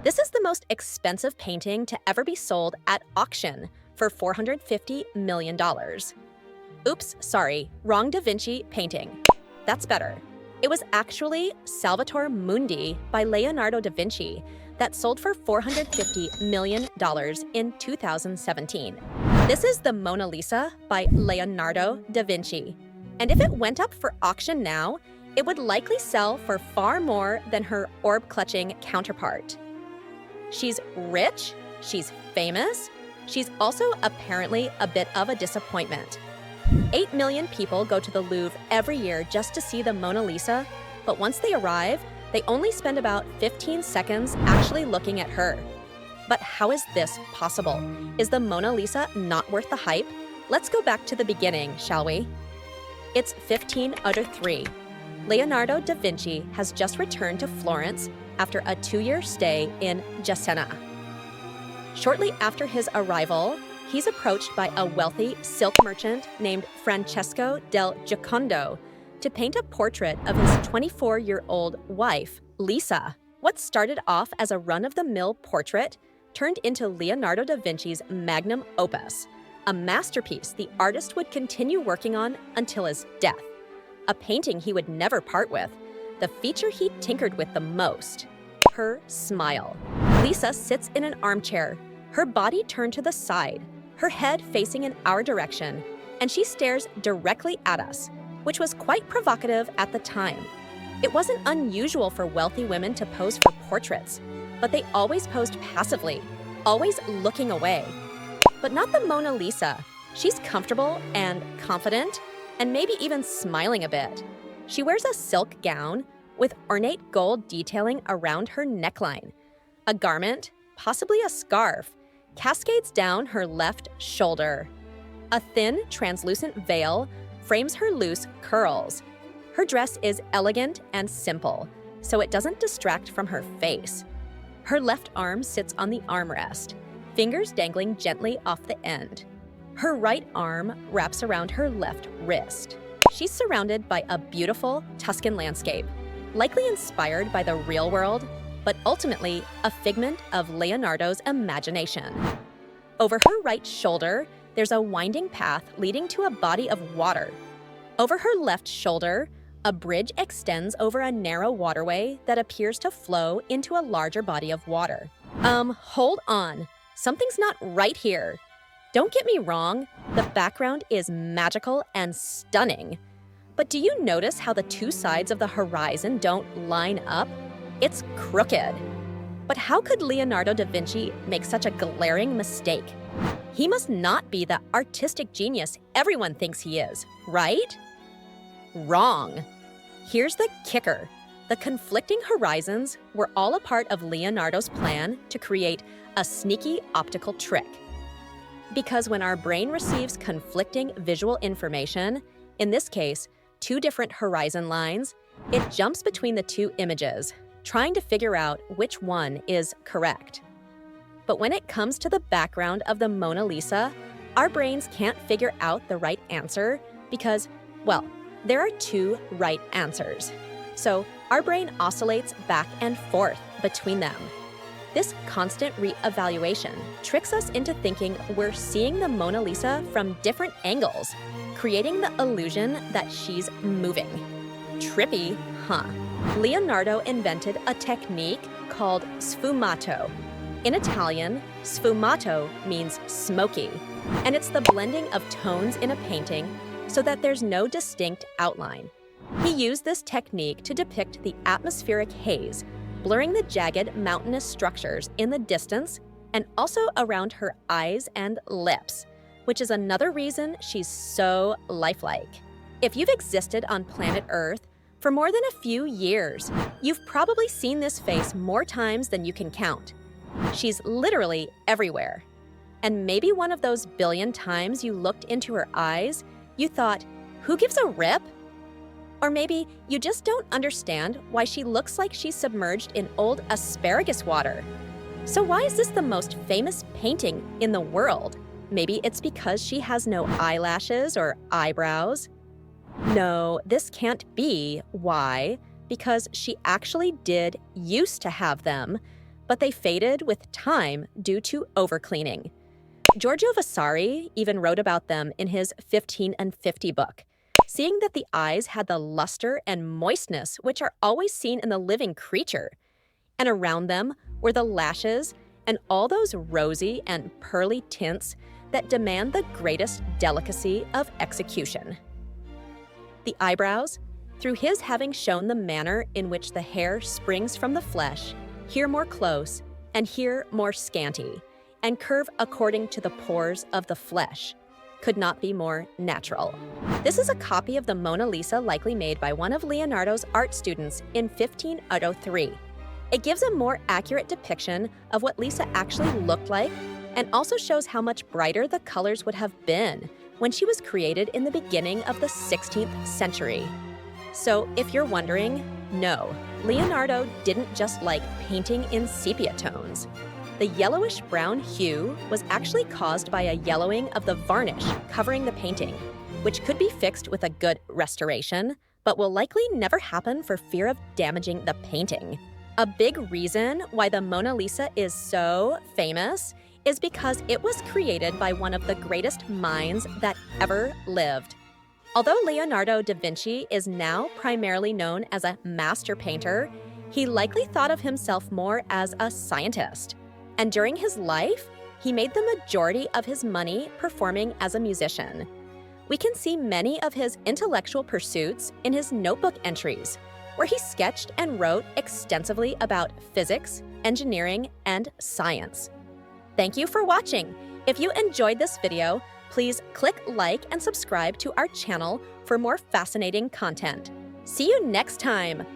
This is the most expensive painting to ever be sold at auction for $450 million. Oops, sorry, wrong Da Vinci painting. That's better. It was actually Salvator Mundi by Leonardo da Vinci that sold for $450 million in 2017. This is the Mona Lisa by Leonardo da Vinci. And if it went up for auction now, it would likely sell for far more than her orb-clutching counterpart. She's rich, she's famous, she's also apparently a bit of a disappointment. 8 million people go to the Louvre every year just to see the Mona Lisa, but once they arrive, they only spend about 15 seconds actually looking at her. But how is this possible? Is the Mona Lisa not worth the hype? Let's go back to the beginning, shall we? It's 1503. Leonardo da Vinci has just returned to Florence after a 2-year stay in Cesena. Shortly after his arrival, he's approached by a wealthy silk merchant named Francesco del Giocondo to paint a portrait of his 24-year-old wife, Lisa. What started off as a run-of-the-mill portrait turned into Leonardo da Vinci's magnum opus, a masterpiece the artist would continue working on until his death. A painting he would never part with, the feature he tinkered with the most, her smile. Lisa sits in an armchair, her body turned to the side, her head facing in our direction, and she stares directly at us, which was quite provocative at the time. It wasn't unusual for wealthy women to pose for portraits, but they always posed passively, always looking away. But not the Mona Lisa. She's comfortable and confident, and maybe even smiling a bit. She wears a silk gown with ornate gold detailing around her neckline. A garment, possibly a scarf, cascades down her left shoulder. A thin, translucent veil frames her loose curls. Her dress is elegant and simple, so it doesn't distract from her face. Her left arm sits on the armrest, fingers dangling gently off the end. Her right arm wraps around her left wrist. She's surrounded by a beautiful Tuscan landscape, likely inspired by the real world, but ultimately a figment of Leonardo's imagination. Over her right shoulder, there's a winding path leading to a body of water. Over her left shoulder, a bridge extends over a narrow waterway that appears to flow into a larger body of water. Hold on. Something's not right here. Don't get me wrong, the background is magical and stunning. But do you notice how the two sides of the horizon don't line up? It's crooked. But how could Leonardo da Vinci make such a glaring mistake? He must not be the artistic genius everyone thinks he is, right? Wrong. Here's the kicker. The conflicting horizons were all a part of Leonardo's plan to create a sneaky optical trick. Because when our brain receives conflicting visual information, in this case, 2 different horizon lines, it jumps between the 2 images, trying to figure out which one is correct. But when it comes to the background of the Mona Lisa, our brains can't figure out the right answer because, well, there are 2 right answers. So our brain oscillates back and forth between them. This constant re-evaluation tricks us into thinking we're seeing the Mona Lisa from different angles, creating the illusion that she's moving. Trippy, huh? Leonardo invented a technique called sfumato. In Italian, sfumato means smoky, and it's the blending of tones in a painting so that there's no distinct outline. He used this technique to depict the atmospheric haze, blurring the jagged mountainous structures in the distance and also around her eyes and lips, which is another reason she's so lifelike. If you've existed on planet Earth for more than a few years, you've probably seen this face more times than you can count. She's literally everywhere. And maybe one of those billion times you looked into her eyes, you thought, who gives a rip? Or maybe you just don't understand why she looks like she's submerged in old asparagus water. So why is this the most famous painting in the world? Maybe it's because she has no eyelashes or eyebrows. No, this can't be why, because she actually did used to have them, but they faded with time due to overcleaning. Giorgio Vasari even wrote about them in his 15 and 50 book, seeing that the eyes had the luster and moistness which are always seen in the living creature. And around them were the lashes and all those rosy and pearly tints that demand the greatest delicacy of execution. The eyebrows, through his having shown the manner in which the hair springs from the flesh, here more close and here more scanty, and curve according to the pores of the flesh, could not be more natural. This is a copy of the Mona Lisa likely made by one of Leonardo's art students in 1503. It gives a more accurate depiction of what Lisa actually looked like and also shows how much brighter the colors would have been when she was created in the beginning of the 16th century. So if you're wondering, no, Leonardo didn't just like painting in sepia tones. The yellowish-brown hue was actually caused by a yellowing of the varnish covering the painting, which could be fixed with a good restoration, but will likely never happen for fear of damaging the painting. A big reason why the Mona Lisa is so famous is because it was created by one of the greatest minds that ever lived. Although Leonardo da Vinci is now primarily known as a master painter, he likely thought of himself more as a scientist. And during his life, he made the majority of his money performing as a musician. We can see many of his intellectual pursuits in his notebook entries, where he sketched and wrote extensively about physics, engineering, and science. Thank you for watching. If you enjoyed this video, please click like and subscribe to our channel for more fascinating content. See you next time!